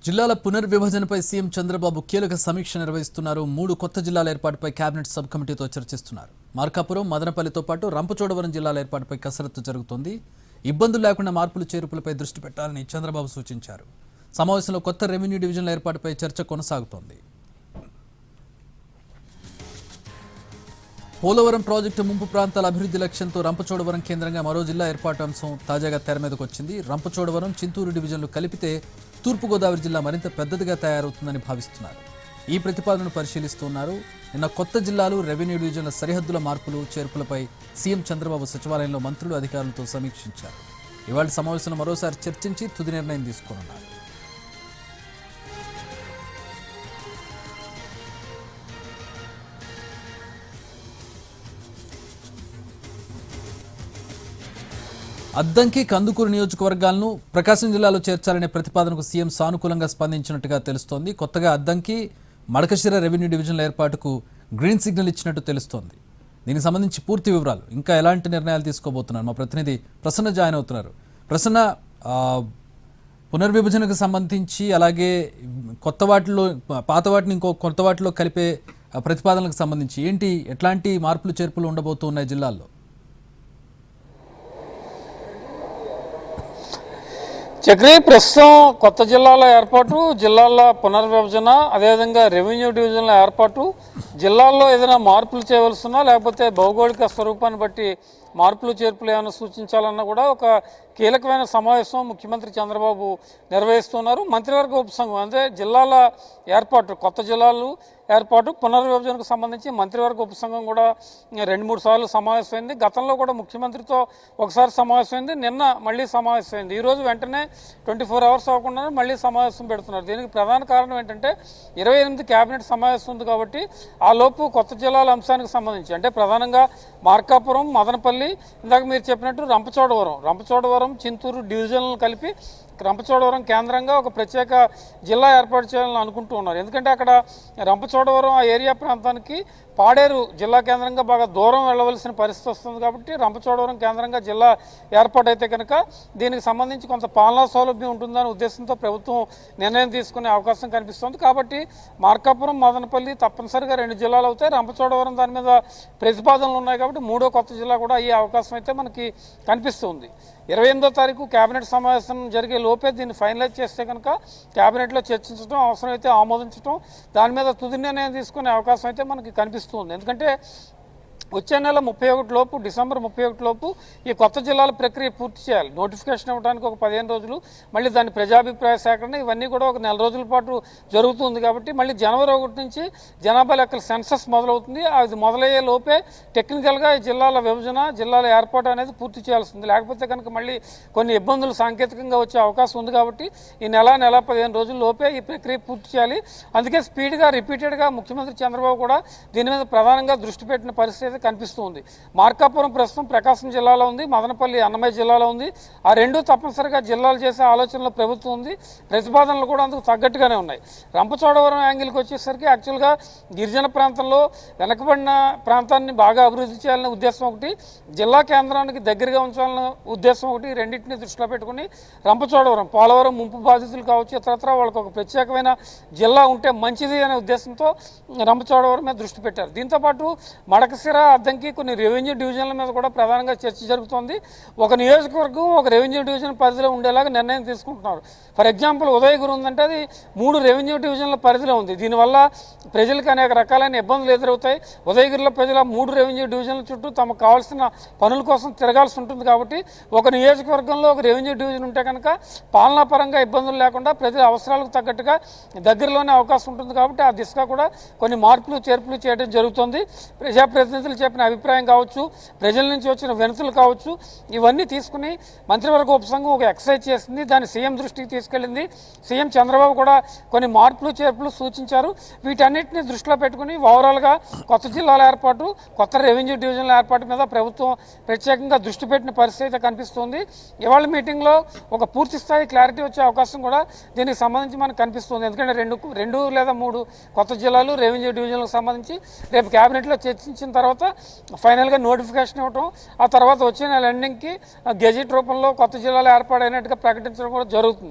జిల్లాల పునర్విభజనపై సీఎం చంద్రబాబు కీలక సమీక్ష నిర్వహిస్తున్నారు. 3 కొత్త జిల్లాల ఏర్పాటుపై కేబినెట్ సబ్ కమిటీతో చర్చిస్తున్నారు. మార్కాపురం, మదనపల్లితో పాటు రంపచోడవరం జిల్లాల ఏర్పాటుపై కసరత్తు జరుగుతోంది. ఇబ్బందులు లేకుండా మార్పులు చేర్పులపై దృష్టి పెట్టాలని చంద్రబాబు సూచించారు. సమావేశంలో కొత్త రెవెన్యూ డివిజన్ల ఏర్పాటుపై చర్చ కొనసాగుతోంది. పోలవరం ప్రాజెక్టు ముంపు ప్రాంతాల అభివృద్ధి లక్ష్యంతో రంపచోడవరం కేంద్రంగా మరో జిల్లా ఏర్పాటు అంశం తాజాగా తెర మీదకు వచ్చింది. రంపచోడవరం, చింతూరు డివిజన్లు కలిపితే తూర్పుగోదావరి జిల్లా మరింత పెద్దదిగా తయారవుతుందని భావిస్తున్నారు. ఈ ప్రతిపాదనను పరిశీలిస్తున్నారు. నిన్న కొత్త జిల్లాలు, రెవెన్యూ డివిజన్ల సరిహద్దుల మార్పులు చేర్పులపై సీఎం చంద్రబాబు సచివాలయంలో మంత్రులు, అధికారులతో సమీక్షించారు. ఇవాళ సమావేశంలో మరోసారి చర్చించి తుది నిర్ణయం తీసుకోనున్నారు. అద్దంకి, కందుకూరు నియోజకవర్గాలను ప్రకాశం జిల్లాలో చేర్చాలనే ప్రతిపాదనకు సీఎం సానుకూలంగా స్పందించినట్టుగా తెలుస్తోంది. కొత్తగా అద్దంకి, మడకశిర రెవెన్యూ డివిజన్ల ఏర్పాటుకు గ్రీన్ సిగ్నల్ ఇచ్చినట్టు తెలుస్తోంది. దీనికి సంబంధించి పూర్తి వివరాలు, ఇంకా ఎలాంటి నిర్ణయాలు తీసుకోబోతున్నారు, మా ప్రతినిధి ప్రసన్న జాయిన్ అవుతున్నారు. ప్రసన్న, పునర్విభజనకు సంబంధించి అలాగే కొత్త వాటిలో పాత వాటిని ఇంకో కొత్త వాటిలో కలిపే ప్రతిపాదనలకు సంబంధించి ఏంటి, ఎట్లాంటి మార్పులు చేర్పులు ఉండబోతున్నాయి జిల్లాల్లో? చక్రీ, ప్రస్తుతం కొత్త జిల్లాల ఏర్పాటు, జిల్లాల పునర్విభజన, అదేవిధంగా రెవెన్యూ డివిజన్ల ఏర్పాటు, జిల్లాల్లో ఏదైనా మార్పులు చేయవలసినా లేకపోతే భౌగోళిక స్వరూపాన్ని బట్టి మార్పులు చేర్పులు ఏమైనా సూచించాలన్నా కూడా ఒక కీలకమైన సమావేశం ముఖ్యమంత్రి చంద్రబాబు నిర్వహిస్తున్నారు. మంత్రివర్గ ఉపసంఘం అంటే జిల్లాల ఏర్పాటు, కొత్త జిల్లాలు ఏర్పాటు, పునర్విభజనకు సంబంధించి మంత్రివర్గ ఉపసంఘం కూడా 2-3 సార్లు సమావేశమైంది. గతంలో కూడా ముఖ్యమంత్రితో ఒకసారి సమావేశమైంది, నిన్న మళ్ళీ సమావేశమైంది. ఈరోజు వెంటనే 24 అవర్స్ అవ్వకుండా మళ్ళీ సమావేశం పెడుతున్నారు. దీనికి ప్రధాన కారణం ఏంటంటే 28 కేబినెట్ సమావేశం ఉంది కాబట్టి ఆ లోపు కొత్త జిల్లాల అంశానికి సంబంధించి అంటే ప్రధానంగా మార్కాపురం, మదనపల్లి, ఇందాక మీరు చెప్పినట్టు రంపచోడవరం, చింతూరు డివిజన్లను కలిపి రంపచోడవరం కేంద్రంగా ఒక ప్రత్యేక జిల్లా ఏర్పాటు చేయాలని అనుకుంటూ ఉన్నారు. ఎందుకంటే అక్కడ రంపచోడవరం ఆ ఏరియా ప్రాంతానికి పాడేరు జిల్లా కేంద్రంగా బాగా దూరం వెళ్ళవలసిన పరిస్థితి వస్తుంది కాబట్టి రంపచోడవరం కేంద్రంగా జిల్లా ఏర్పాటైతే కనుక దీనికి సంబంధించి కొంత పాలనా సౌలభ్యం ఉంటుందనే ఉద్దేశంతో ప్రభుత్వం నిర్ణయం తీసుకునే అవకాశం కనిపిస్తుంది. కాబట్టి మార్కాపురం, మదనపల్లి తప్పనిసరిగా 2 జిల్లాలు అవుతాయి. రంపచోడవరం దాని మీద ప్రతిపాదనలు ఉన్నాయి కాబట్టి 3వ కొత్త జిల్లా కూడా అయ్యే అవకాశం అయితే మనకి కనిపిస్తుంది. 28వ తారీఖు కేబినెట్ సమావేశం జరిగే లోపే దీన్ని ఫైనలైజ్ చేస్తే కనుక కేబినెట్లో చర్చించడం, అవసరమైతే ఆమోదించడం, దాని మీద తుది నిర్ణయం తీసుకునే అవకాశం అయితే మనకి కనిపిస్తుంది. ఎందుకంటే వచ్చే నెల 31 లోపు, డిసెంబర్ 31 లోపు ఈ కొత్త జిల్లాల ప్రక్రియ పూర్తి చేయాలి. నోటిఫికేషన్ ఇవ్వడానికి ఒక 15 రోజులు, మళ్ళీ దాని ప్రజాభిప్రాయ సేకరణ, ఇవన్నీ కూడా ఒక 4 రోజుల పాటు జరుగుతుంది. కాబట్టి మళ్ళీ జనవరి 1 నుంచి జనాభా లెక్కల సెన్సస్ మొదలవుతుంది. అది మొదలయ్యే లోపే టెక్నికల్గా ఈ జిల్లాల విభజన, జిల్లాల ఏర్పాటు అనేది పూర్తి చేయాల్సింది. లేకపోతే కనుక మళ్ళీ కొన్ని ఇబ్బందులు సాంకేతికంగా వచ్చే అవకాశం ఉంది. కాబట్టి ఈ నెల 15 రోజుల లోపే ఈ ప్రక్రియ పూర్తి చేయాలి. అందుకే స్పీడ్గా, రిపీటెడ్గా ముఖ్యమంత్రి చంద్రబాబు కూడా దీని మీద ప్రధానంగా దృష్టి పెట్టిన పరిస్థితి కనిపిస్తుంది. మార్కాపురం ప్రస్తుతం ప్రకాశం జిల్లాలో ఉంది, మదనపల్లి అన్నమయ్య జిల్లాలో ఉంది. ఆ 2 తప్పనిసరిగా జిల్లాలు చేసే ఆలోచనలో ప్రభుత్వం ఉంది. ప్రతిపాదనలు కూడా అందుకు తగ్గట్టుగానే ఉన్నాయి. రంపచోడవరం యాంగిల్కి వచ్చేసరికి యాక్చువల్గా గిరిజన ప్రాంతంలో వెనకబడిన ప్రాంతాన్ని బాగా అభివృద్ధి చేయాలనే ఉద్దేశం ఒకటి, జిల్లా కేంద్రానికి దగ్గరగా ఉంచాలన్న ఉద్దేశం ఒకటి, రెండింటిని దృష్టిలో పెట్టుకుని రంపచోడవరం, పోలవరం ముంపు బాధితులు కావచ్చు, ఇతరత్రా వాళ్ళకి ఒక ప్రత్యేకమైన జిల్లా ఉంటే మంచిది అనే ఉద్దేశంతో రంపచోడవరం మీద దృష్టి పెట్టారు. దీంతోపాటు మడకశిర, అద్దంకి, కొన్ని రెవెన్యూ డివిజన్ల మీద కూడా ప్రధానంగా చర్చ జరుగుతోంది. ఒక నియోజకవర్గం ఒక రెవెన్యూ డివిజన్ పరిధిలో ఉండేలాగా నిర్ణయం తీసుకుంటున్నారు. ఫర్ ఎగ్జాంపుల్ ఉదయగిరి ఉందంటే అది 3 రెవెన్యూ డివిజన్ల పరిధిలో ఉంది. దీనివల్ల ప్రజలకు అనేక రకాలైన ఇబ్బందులు ఎదురవుతాయి. ఉదయగిరిలో ప్రజలు 3 రెవెన్యూ డివిజన్ల చుట్టూ తమకు కావాల్సిన పనుల కోసం తిరగాల్సి ఉంటుంది. కాబట్టి ఒక నియోజకవర్గంలో ఒక రెవెన్యూ డివిజన్ ఉంటే కనుక పాలనాపరంగా ఇబ్బందులు లేకుండా ప్రజల అవసరాలకు తగ్గట్టుగా దగ్గరలోనే అవకాశం ఉంటుంది. కాబట్టి ఆ దిశగా కూడా కొన్ని మార్పులు చేర్పులు చేయడం జరుగుతుంది. ప్రజాప్రతినిధులు చెప్పిన అభిప్రాయం కావచ్చు, ప్రజల నుంచి వచ్చిన వినతులు కావచ్చు, ఇవన్నీ తీసుకుని మంత్రివర్గ ఉపసంఘం ఒక ఎక్సర్సైజ్ చేసింది. దాన్ని సీఎం దృష్టికి తీసుకెళ్ళింది. సీఎం చంద్రబాబు కూడా కొన్ని మార్పులు చేర్పులు సూచించారు. వీటన్నిటిని దృష్టిలో పెట్టుకుని ఓవరాల్గా కొత్త జిల్లాల ఏర్పాటు, కొత్త రెవెన్యూ డివిజన్ల ఏర్పాటు మీద ప్రభుత్వం ప్రత్యేకంగా దృష్టి పెట్టిన పరిస్థితి కనిపిస్తుంది. ఇవాళ మీటింగ్లో ఒక పూర్తి స్థాయి క్లారిటీ వచ్చే అవకాశం కూడా దీనికి సంబంధించి మనకు కనిపిస్తుంది. ఎందుకంటే 2 లేదా 3 కొత్త జిల్లాలు, రెవెన్యూ డివిజన్లకు సంబంధించి రేపు కేబినెట్లో చర్చించిన తర్వాత ఫైనల్గా నోటిఫికేషన్ ఇవ్వటం, ఆ తర్వాత వచ్చే నెల ఎండింగ్కి గెజెట్ రూపంలో కొత్త జిల్లాలు ఏర్పాటైనట్టుగా ప్రకటించడం కూడా జరుగుతుంది.